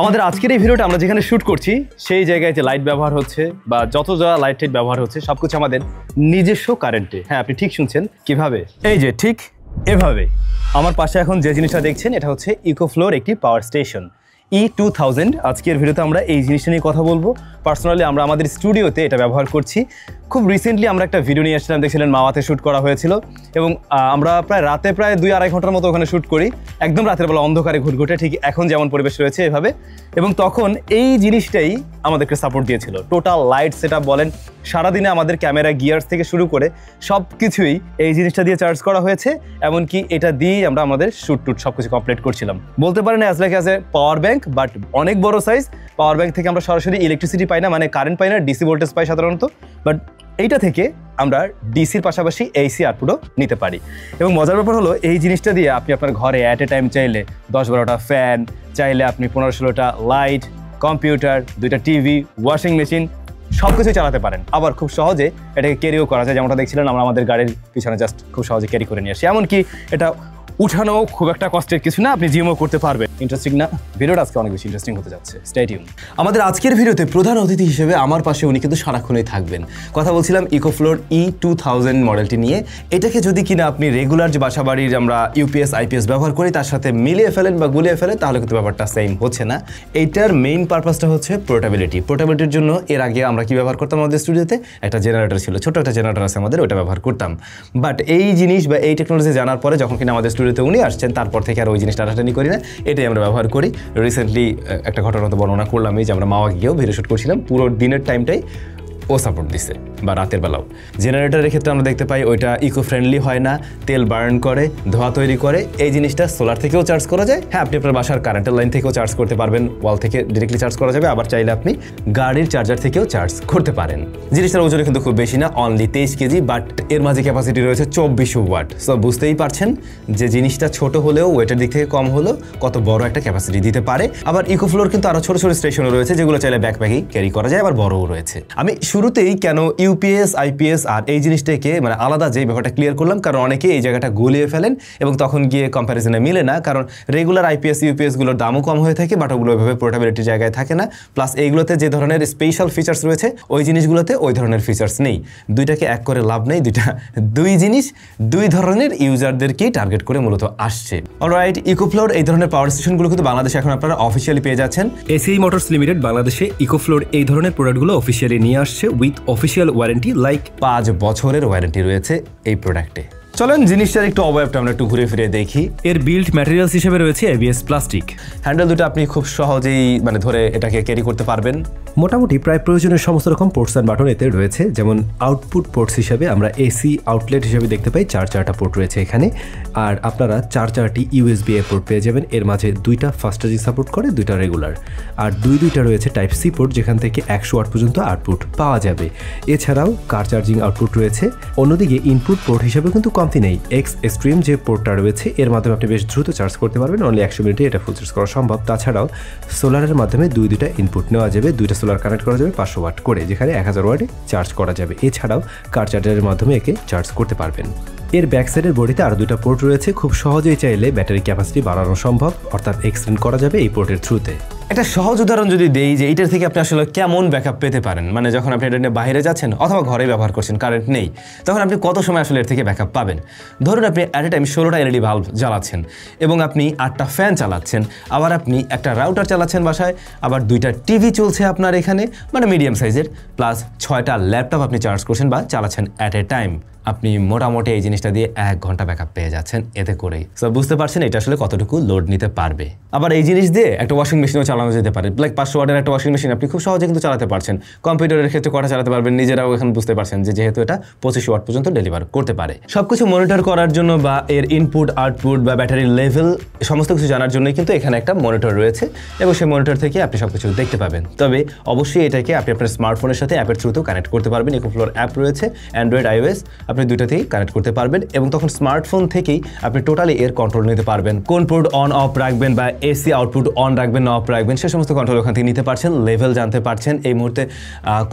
আমাদের আজকের এই ভিডিওটা আমরা যেখানে শুট করছি সেই জায়গায় যে লাইট ব্যবহার হচ্ছে বা যত যা লাইট টাইট ব্যবহার হচ্ছে সবকিছু আমাদের নিজস্ব কারেন্টে। হ্যাঁ, আপনি ঠিক শুনছেন। কিভাবে? এই যে ঠিক এভাবে। আমার পাশে এখন যে জিনিসটা দেখছেন এটা হচ্ছে ইকোফ্লোর একটি পাওয়ার স্টেশন E2000। আজকের ভিডিওতে আমরা এই জিনিসটা নিয়ে কথা বলবো। পার্সোনালি আমরা আমাদের স্টুডিওতে এটা ব্যবহার করছি। খুব রিসেন্টলি আমরা একটা ভিডিও নিয়ে আসছিলাম, দেখছিলেন মাওয়াতে শ্যুট করা হয়েছিল এবং আমরা রাতে প্রায় 2-2.5 ঘন্টার মতো ওখানে শ্যুট করি, একদম রাতের বেলা অন্ধকারে ঘুটঘুটে, ঠিক এখন যেমন পরিবেশ রয়েছে এভাবে। এবং তখন এই জিনিসটাই আমাদেরকে সাপোর্ট দিয়েছিল। টোটাল লাইট সেটআপ বলেন, সারাদিনে আমাদের ক্যামেরা গিয়ার্স থেকে শুরু করে সব কিছুই এই জিনিসটা দিয়ে চার্জ করা হয়েছে। এমনকি এটা দিয়েই আমরা আমাদের শ্যুট টুট সব কিছু কমপ্লিট করছিলাম। বলতে পারেন as like as a power bank, but অনেক বড় সাইজ। পাওয়ার ব্যাংক থেকে আমরা সরাসরি ইলেকট্রিসিটি পাই না, মানে কারেন্ট পাই না, ডিসি ভোল্টেজ পাই সাধারণত। বাট এইটা থেকে আমরা ডিসির পাশাপাশি এসি আউটপুটও নিতে পারি। এবং মজার ব্যাপার হলো এই জিনিসটা দিয়ে আপনি আপনার ঘরে অ্যাট এ টাইম চাইলে 10-12টা ফ্যান, চাইলে আপনি 15-16টা লাইট, কম্পিউটার, 2টা টিভি, ওয়াশিং মেশিন সব কিছুই চালাতে পারেন। আবার খুব সহজে এটাকে ক্যারিও করা যায়, যেমনটা দেখছিলেন আমরা আমাদের গাড়ির পিছনে জাস্ট খুব সহজে ক্যারি করে নিয়ে আসি। এমনকি এটা উঠানো খুব একটা কষ্টের কিছু না, আপনি জিমও করতে পারবেন। ইন্টারেস্টিং না? ভিডিওটা আজকে অনেক বেশি ইন্টারেস্টিং হতে যাচ্ছে। Stay tune. আমাদের আজকের ভিডিওতে প্রধান অতিথি হিসেবে আমার পাশে উনি কিন্তু সারাক্ষণই থাকবেন। কথা বলছিলাম ইকোফ্লোর E2000 মডেলটি নিয়ে। এটাকে যদি কিনা আপনি রেগুলার যে বাসাবাড়ির আমরা ইউপিএস আইপিএস ব্যবহার করি তার সাথে মিলিয়ে ফেলেন বা গুলিয়ে ফেলেন, তাহলে কিন্তু ব্যাপারটা সেম হচ্ছে না। এইটার মেইন পারপাসটা হচ্ছে পোর্টেবিলিটি। পোর্টেবিলিটির জন্য এর আগে আমরা কি ব্যবহার করতাম আমাদের স্টুডিওতে? একটা জেনারেটর ছিল, ছোট একটা জেনারেটর আছে আমাদের, ওটা ব্যবহার করতাম। বাট এই জিনিস বা এই টেকনোলজি জানার পরে যখন কিনা আমাদের স্টুডিওতে উনি আসছেন, তারপর থেকে আর ওই জিনিসটা টানাটানি করি না, এটাই আমরা ব্যবহার করি। রিসেন্টলি একটা ঘটনা তো বর্ণনা করলাম, এই যে আমরা মাওয়া গিয়েও ভিডিও শুট করছিলাম, পুরো দিনের টাইমটাই ও সাপোর্ট দিছে, বা রাতের বেলাও। জেনারেটরের ক্ষেত্রে আমরা দেখতে পাই ওইটা ইকো ফ্রেন্ডলি হয় না, তেল বার্ন করে, ধোঁয়া তৈরি করে। এই জিনিসটা সোলার থেকেও চার্জ করা যায়। হ্যাঁ, আপনি আপনার বাসার কারেন্টের লাইন থেকেও চার্জ করতে পারবেন, ওয়াল থেকে ডিরেক্টলি চার্জ করা যাবে। আবার চাইলে আপনি গাড়ির চার্জার থেকেও চার্জ করতে পারেন। জিনিসটার ওজনে কিন্তু খুব বেশি না, অনলি 23 কেজি, বাট এর মাঝে ক্যাপাসিটি রয়েছে 24 ওয়াট। সো বুঝতেই পারছেন যে জিনিসটা ছোট হলেও ওয়েটের দিক থেকে কম হলেও কত বড় একটা ক্যাপাসিটি দিতে পারে। আবার ইকোফ্লোর কিন্তু আরো ছোট ছোট স্টেশনও রয়েছে যেগুলো চাইলে ব্যাকপ্যাকেই ক্যারি করা যায়, আবার বড়ও রয়েছে। আমি শুরুতেই কেন ইউপিএস আইপিএস আর এই জিনিসটাকে মানে আলাদা যে ব্যাপারটা ক্লিয়ার করলাম, কারণ অনেকে এই জায়গাটা গুলিয়ে ফেলেন এবং তখন গিয়ে কম্প্যারিজনে মিলে না। কারণ রেগুলার আইপিএস ইউপিএসগুলোর দামও কম হয়ে থাকে, বাট ওগুলো ওইভাবে পোর্টেবিলিটির জায়গায় থাকে না। প্লাস এইগুলোতে যে ধরনের স্পেশাল ফিচার্স রয়েছে ওই জিনিসগুলোতে ওই ধরনের ফিচার্স নেই। দুইটাকে এক করে লাভ নেই, দুই জিনিস দুই ধরনের ইউজারদেরকেই টার্গেট করে মূলত আসছে। অলরাইট, ইকোফ্লোর এই ধরনের পাওয়ার স্টেশনগুলো কিন্তু বাংলাদেশে এখন আপনারা অফিসিয়ালি পেয়ে যাচ্ছেন। এসিআই মোটরস লিমিটেড বাংলাদেশে ইকোফ্লোর এই ধরনের প্রোডাক্টগুলো অফিসিয়ালি নিয়ে আসছে উইথ অফিসিয়াল ওয়ারেন্টি, লাইক 5 বছরের ওয়ারেন্টি রয়েছে এই প্রোডাক্টে। চলেন জিনিসটার একটু অবয়বটা আমরা একটু ঘুরে ফিরে দেখি। এর বিল্ড ম্যাটেরিয়ালস হিসেবে রয়েছে এবিএস প্লাস্টিক। হ্যান্ডেল দুটো আপনি খুব সহজেই মানে ধরে এটাকে ক্যারি করতে পারবেন। মোটামুটি প্রায় প্রয়োজনীয় সমস্ত রকম পোর্টস অ্যান্ড বাটন এতে রয়েছে। যেমন আউটপুট পোর্টস হিসেবে আমরা এসি আউটলেট হিসেবে দেখতে পাই 4টা পোর্ট রয়েছে এখানে। আর আপনারা 4টি ইউএসবি এ পোর্ট পেয়ে যাবেন। এর মাঝে 2টা ফাস্ট চার্জিং সাপোর্ট করে, 2টা রেগুলার, আর 2টা রয়েছে টাইপ সি পোর্ট যেখান থেকে 100 ওয়াট পর্যন্ত আউটপুট পাওয়া যাবে। এছাড়াও কার চার্জিং আউটপুট রয়েছে। অন্যদিকে ইনপুট পোর্ট হিসেবে কিন্তু কমতি নেই। এক্স এক্সট্রিম যে পোর্টটা রয়েছে এর মাধ্যমে আপনি বেশ দ্রুত চার্জ করতে পারবেন, অনলি 100 মিনিটে এটা ফুল চার্জ করা সম্ভব। তাছাড়াও সোলারের মাধ্যমে 2টা ইনপুট নেওয়া যাবে, 2টা সোলার কানেক্ট করা যাবে 500 ওয়াট করে, যেখানে 1000 ওয়াটে চার্জ করা যাবে। এছাড়াও কার চার্জারের মাধ্যমে একে চার্জ করতে পারবেন। এর ব্যাক সাইডের বডিতে আরও 2টা পোর্ট রয়েছে। খুব সহজেই চাইলে ব্যাটারি ক্যাপাসিটি বাড়ানো সম্ভব, অর্থাৎ এক্সটেন্ড করা যাবে এই পোর্টের থ্রুতে। একটা সহজ উদাহরণ যদি দেই যে এইটার থেকে আপনি আসলে কেমন ব্যাকআপ পেতে পারেন, মানে যখন আপনি এটা নিয়ে বাইরে যাচ্ছেন অথবা ঘরে ব্যবহার করছেন, কারেন্ট নেই, তখন আপনি কত সময় আসলে এর থেকে ব্যাকআপ পাবেন। ধরুন আপনি অ্যাট এ টাইম 16টা এলইডি বাল্ব জ্বালাচ্ছেন এবং আপনি 8টা ফ্যান চালাচ্ছেন, আবার আপনি একটা রাউটার চালাচ্ছেন বাসায়, আবার 2টা টিভি চলছে আপনার এখানে, মানে মিডিয়াম সাইজের, প্লাস 6টা ল্যাপটপ আপনি চার্জ করছেন বা চালাচ্ছেন অ্যাট এ টাইম। আপনি মোটামুটি এই জিনিসটা দিয়ে 1 ঘন্টা ব্যাকআপ পেয়ে যাচ্ছেন এতে করেই। সো বুঝতে পারছেন এটা আসলে কতটুকু লোড নিতে পারবে। আবার এই জিনিস দিয়ে একটা ওয়াশিং মেশিনও চালানো যেতে পারে, লাইক 500 ওয়াটের একটা ওয়াশিং মেশিন আপনি খুব সহজে কিন্তু চালাতে পারছেন। কম্পিউটারের ক্ষেত্রে কটা চালাতে পারবেন নিজেরাও এখন বুঝতে পারছেন যে যেহেতু এটা 25 ওয়াট পর্যন্ত ডেলিভার করতে পারে। সবকিছু মনিটর করার জন্য বা এর ইনপুট আউটপুট বা ব্যাটারির লেভেল সমস্ত কিছু জানার জন্যই কিন্তু এখানে একটা মনিটর রয়েছে এবং সেই মনিটর থেকে আপনি সবকিছু দেখতে পাবেন। তবে অবশ্যই এটাকে আপনি আপনার স্মার্টফোনের সাথে অ্যাপের থ্রুতেও কানেক্ট করতে পারবেন। ইকোফ্লোর অ্যাপ রয়েছে অ্যান্ড্রয়েড, আইওএস, আপনি দুইটাতেই কানেক্ট করতে পারবেন এবং তখন স্মার্টফোন থেকেই আপনি টোটালি এর কন্ট্রোল নিতে পারবেন। কোন পোর্ট অন অফ রাখবেন বা এসি আউটপুট অন রাখবেন না অফ রাখবেন সে সমস্ত কন্ট্রোল ওখান থেকে নিতে পারছেন। লেভেল জানতে পারছেন, এই মুহূর্তে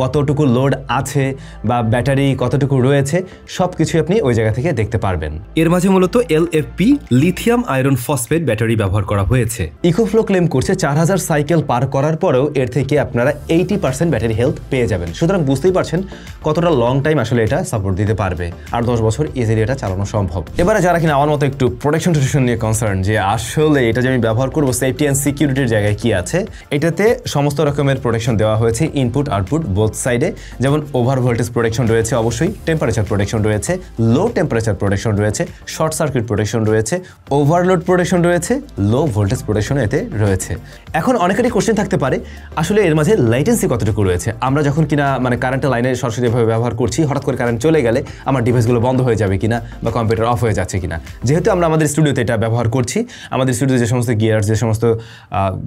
কতটুকু লোড আছে বা ব্যাটারি কতটুকু রয়েছে সব কিছু আপনি ওই জায়গা থেকে দেখতে পারবেন। এর মাঝে মূলত LFP lithium iron phosphate battery ব্যবহার করা হয়েছে। ইকোফ্লো ক্লেম করছে 4000 সাইকেল পার করার পরেও এর থেকে আপনারা 80% ব্যাটারি হেলথ পেয়ে যাবেন। সুতরাং বুঝতেই পারছেন কতটা লং টাইম আসলে এটা সাপোর্ট দিতে পারবে, আর 10 বছর ইজিলি এটা চালানো সম্ভব। এবারে যারা কিনা আমার মতো একটু প্রোটেকশন নিয়ে কনসার্ন যে আসলে এটা যে আমি ব্যবহার করবো সেফটি অ্যান্ড সিকিউরিটির জায়গায় কি আছে, এটাতে সমস্ত রকমের প্রোটেকশন দেওয়া হয়েছে ইনপুট আউটপুট বোথ সাইডে। যেমন ওভার ভোল্টেজ প্রোটেকশন রয়েছে, অবশ্যই টেম্পারেচার প্রোটেকশন রয়েছে, লো টেম্পারেচার প্রোটেকশন রয়েছে, শর্ট সার্কিট প্রোটেকশন রয়েছে, ওভারলোড প্রোটেকশন রয়েছে, লো ভোল্টেজ প্রোটেকশন এতে রয়েছে। এখন অনেকেরই কোশ্চেন থাকতে পারে আসলে এর মাঝে লাইটেন্সি কতটুকু রয়েছে। আমরা যখন কিনা মানে কারেন্টের লাইনে সরাসরিভাবে ব্যবহার করছি, হঠাৎ করে কারেন্ট চলে গেলে আমার ডিভাইসগুলো বন্ধ হয়ে যাবে কিনা বা কম্পিউটার অফ হয়ে যাচ্ছে কিনা। যেহেতু আমরা আমাদের স্টুডিওতে এটা ব্যবহার করছি, আমাদের স্টুডিওতে যে সমস্ত গিয়ার যে সমস্ত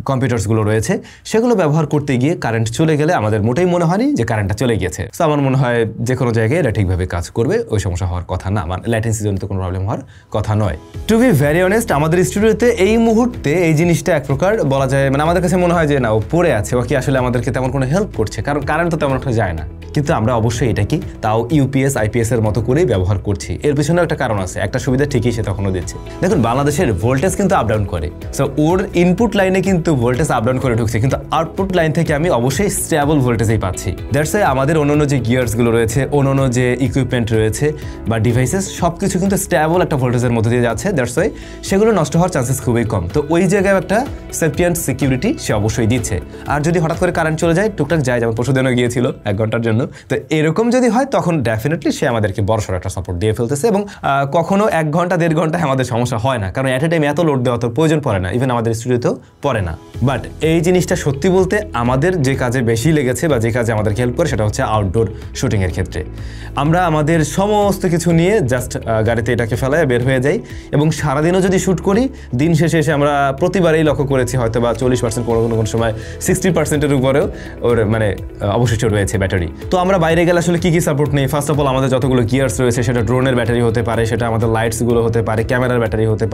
কম্পিউটার্সগুলো রয়েছে সেগুলো ব্যবহার করতে গিয়ে কারেন্ট চলে গেলে আমাদের মোটেই মনে হয়নি যে কারেন্টটা চলে গিয়েছে। তো আমার মনে হয় যে কোনো জায়গায় এটা ঠিকভাবে কাজ করবে, ওই সমস্যা হওয়ার কথা না, মানে ল্যাটেন্সি জনিত কোনো প্রবলেম হওয়ার কথা নয়। টু বি ভেরি অনেস্ট, আমাদের স্টুডিওতে এই মুহূর্তে এই জিনিসটা এক প্রকার বলা যায়, মানে আমাদের কাছে মনে হয় যে না ও পড়ে আছে, ও কি আসলে আমাদেরকে তেমন কোনো হেল্প করছে, কারণ কারেন্ট তো তেমন একটা যায় না। কিন্তু আমরা অবশ্যই এটা কি তাও ইউপিএস আইপিএস এর মতো করেই ব্যবহার করছি। এর পিছনে একটা কারণ আছে, একটা সুবিধা ঠিকই সে তখনও দিচ্ছে। দেখুন বাংলাদেশের ভোল্টেজ কিন্তু আপ ডাউন করে, সো ওর ইনপুট লাইনে কিন্তু ভোল্টেজ আপ ডাউন করে ঢুকছে, কিন্তু আউটপুট লাইন থেকে আমি অবশ্যই স্টেবল ভোল্টেজই পাচ্ছি। দ্যাটস ওয়াই আমাদের অন্যান্য যে গিয়ার্সগুলো রয়েছে, অন্যান্য যে ইকুইপমেন্ট রয়েছে বা ডিভাইসেস সব কিছু কিন্তু স্টেবল একটা ভোল্টেজের মধ্যে দিয়ে যাচ্ছে। দ্যাটস ওয়াই সেগুলো নষ্ট হওয়ার চান্সেস খুবই কম। তো ওই জায়গায় একটা সেফটি অ্যান্ড সিকিউরিটি সে অবশ্যই দিচ্ছে। আর যদি হঠাৎ করে কারেন্ট চলে যায়, টুকটাক যায়, যেমন পরশুদিনও গিয়েছিল 1 ঘন্টার জন্য, তো এরকম যদি হয় তখন ডেফিনেটলি সে আমাদেরকে বড়সড় একটা সাপোর্ট দিয়ে ফেলতেছে। এবং কখনো 1 ঘন্টা 1.5 ঘন্টায় আমাদের সমস্যা হয় না, কারণ অ্যাট এ টাইম এত লোড দেওয়া তো প্রয়োজন পড়ে না, ইভেন আমাদের স্টুডিওতেও পড়ে না। বাট এই জিনিসটা সত্যি বলতে আমাদের যে কাজে বেশি লেগেছে বা যে কাজে আমাদেরকে হেল্প করে সেটা হচ্ছে আউটডোর শুটিংয়ের ক্ষেত্রে। আমরা আমাদের সমস্ত কিছু নিয়ে জাস্ট গাড়িতে এটাকে ফেলায় বের হয়ে যাই এবং সারাদিনও যদি শ্যুট করি, দিন শেষে এসে আমরা প্রতিবারেই লক্ষ্য করেছি হয়তো বা 40%, কোনো সময় 60%-এর উপরেও ওর মানে অবশিষ্ট রয়েছে ব্যাটারি। তো আমরা বাইরে গেলে আসলে কী সাপোর্ট নেই? ফার্স্ট অফ অল আমাদের যতগুলো গিয়ার্স রয়েছে, সেটা ড্রোনের ব্যাটারি হতে পারে, সেটা আমাদের লাইটসগুলো হতে পারে, ক্যামেরার ব্যাটারি হতে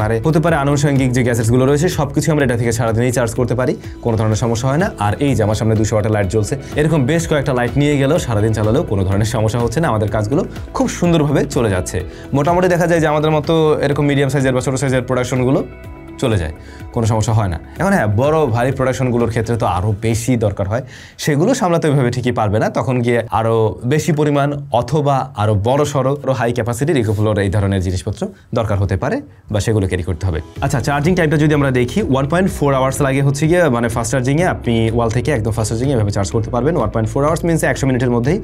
পারে আনুষঙ্গিক যে গ্যাসেটসগুলো রয়েছে, সব কিছু আমরা এটা থেকে সারাদিনই চার্জ করতে পারি, কোনো ধরনের সমস্যা হয় না। আর এই যে আমার সামনে 200 ওয়াটের লাইট জ্বলছে, এরকম বেশ কয়েকটা লাইট নিয়ে গেলেও সারাদিন চালালেও কোনো ধরনের সমস্যা হচ্ছে না, আমাদের কাজগুলো খুব সুন্দরভাবে চলে যাচ্ছে। মোটামুটি দেখা যায় যে আমাদের মতো এরকম মিডিয়াম সাইজের বা ছোটো সাইজের প্রোডাকশনগুলো চলে যায়, কোনো সমস্যা হয় না। এখন হ্যাঁ, বড় ভারী প্রোডাকশনগুলোর ক্ষেত্রে তো আরও বেশি দরকার হয়, সেগুলো সামলাতে ওইভাবে ঠিকই পারবে না, তখন গিয়ে আরও বেশি পরিমাণ অথবা আরও বড় সড়ো হাই ক্যাপাসিটির ইকোফ্লোর এই ধরনের জিনিসপত্র দরকার হতে পারে বা সেগুলো ক্যারি করতে হবে। আচ্ছা, চার্জিং টাইমটা যদি আমরা দেখি, 1.4 আওয়ার্স লাগে হচ্ছে গিয়ে মানে ফাস্ট চার্জিংয়ে, আপনি ওয়াল থেকে একদম ফাস্ট চার্জিংয়ে এভাবে চার্জ করতে পারবেন। 1.4 আওয়ার্স মিনস 100 মিনিটের মধ্যেই।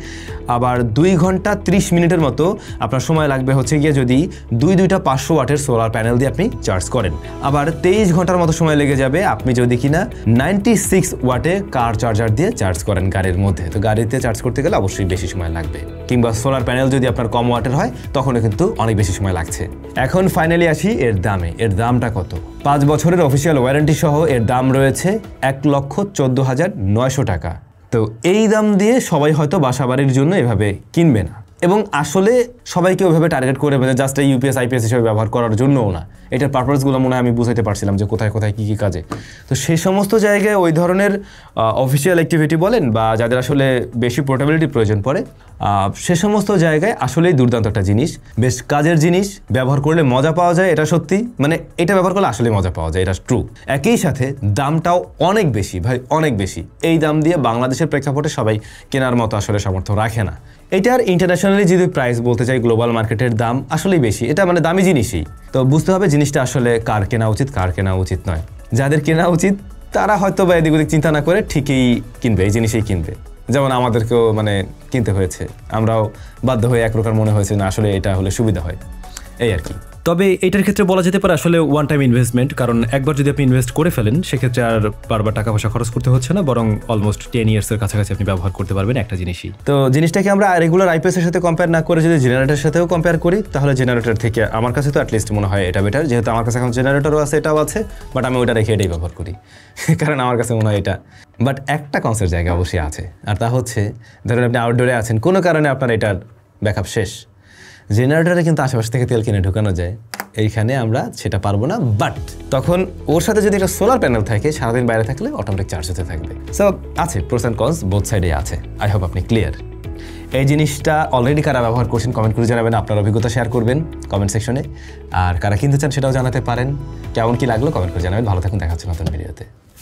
আবার 2 ঘন্টা 30 মিনিটের মতো আপনার সময় লাগবে হচ্ছে গিয়ে যদি দুইটা 500 ওয়াটের সোলার প্যানেল দিয়ে আপনি চার্জ করেন। আবার 23 ঘন্টার মতো সময় লেগে যাবে আপনি যদি কিনা 96 ওয়াটে কার চার্জার দিয়ে চার্জ করেন গাড়ির মধ্যে। তো গাড়িতে চার্জ করতে গেলে অবশ্যই বেশি সময় লাগবে, কিংবা সোলার প্যানেল যদি আপনার কম ওয়াটের হয় তখনও কিন্তু অনেক বেশি সময় লাগছে। এখন ফাইনালি আসি এর দামে। এর দামটা কত? 5 বছরের অফিসিয়াল ওয়ারেন্টি সহ এর দাম রয়েছে 1,14,900 টাকা। তো এই দাম দিয়ে সবাই হয়তো বাসাবাড়ির জন্য এভাবে কিনবে না, এবং আসলে সবাইকে ওইভাবে টার্গেট করে জাস্ট ইউপিএস আইপিএস হিসেবে ব্যবহার করার জন্যও না। এটার পারপাসগুলো মনে হয় আমি বুঝাইতে পারছিলাম যে কোথায় কোথায় কী কী কাজে। তো সেই সমস্ত জায়গায় ওই ধরনের অফিসিয়াল অ্যাক্টিভিটি বলেন বা যাদের আসলে বেশি পোর্টেবিলিটি প্রয়োজন পড়ে, সে সমস্ত জায়গায় আসলেই দুর্দান্ত একটা জিনিস, বেশ কাজের জিনিস, ব্যবহার করলে মজা পাওয়া যায়, এটা সত্যি, মানে এটা ব্যবহার করলে আসলে মজা পাওয়া যায়, এটা ট্রু। একই সাথে দামটাও অনেক বেশি ভাই, অনেক বেশি। এই দাম দিয়ে বাংলাদেশের প্রেক্ষাপটে সবাই কেনার মতো আসলে সামর্থ্য রাখে না। এটার ইন্টারন্যাশনালি যদি প্রাইস বলতে চাই, গ্লোবাল মার্কেটের দাম আসলেই বেশি, এটা মানে দামি জিনিসই। তো বুঝতে হবে জিনিসটা আসলে কার কেনা উচিত, কার কেনা উচিত নয়। যাদের কেনা উচিত তারা হয়তো বা এদিক ওদিক চিন্তা না করে ঠিকই কিনবে, এই জিনিসই কিনবে। যেমন আমাদেরকেও মানে কিনতে হয়েছে, আমরাও বাধ্য হয়ে এক প্রকার মনে হয়েছে না আসলে এটা হলে সুবিধা হয়, এই আর কি। তবে এটার ক্ষেত্রে বলা যেতে পারে আসলে ওয়ান টাইম ইনভেস্টমেন্ট, কারণ একবার যদি আপনি ইনভেস্ট করে ফেলেন সেক্ষেত্রে আর বারবার টাকা পয়সা খরচ করতে হচ্ছে না, বরং অলমোস্ট 10 ইয়ার্সের কাছাকাছি আপনি ব্যবহার করতে পারবেন একটা জিনিসই। তো জিনিসটাকে আমরা রেগুলার আইপিএসের সাথে কম্পেয়ার না করে যদি জেনারেটরের সাথেও কম্পেয়ার করি, তাহলে জেনারেটর থেকে আমার কাছে তো অ্যাটলিস্ট মনে হয় এটা বেটার, যেহেতু আমার কাছে এখন জেনারেটরও আছে, এটাও আছে, বাট আমি ওইটা রেখে এটাই ব্যবহার করি কারণ আমার কাছে মনে হয় এটা। বাট একটা কনসেপ্ট জায়গা অবশ্যই আছে, আর তা হচ্ছে ধরেন আপনি আউটডোরে আছেন, কোনো কারণে আপনার এটার ব্যাকআপ শেষ, জেনারেটরে কিন্তু আশেপাশ থেকে তেল কিনে ঢুকানো যায়, এইখানে আমরা সেটা পারবো না। বাট তখন ওর সাথে যদি একটা সোলার প্যানেল থাকে, সারাদিন বাইরে থাকলে অটোমেটিক চার্জ হতে থাকবে। সো আছে প্রোস অ্যান্ড কনস, বোথ সাইডে আছে। আই হোপ আপনি ক্লিয়ার। এই জিনিসটা অলরেডি কারা ব্যবহার করছেন কমেন্ট করে জানাবেন, আপনার অভিজ্ঞতা শেয়ার করবেন কমেন্ট সেকশনে। আর কারা কিনতে চান সেটাও জানাতে পারেন। কেমন কি লাগলো কমেন্ট করে জানাবেন। ভালো থাকুন, দেখা হচ্ছে নতুন ভিডিওতে।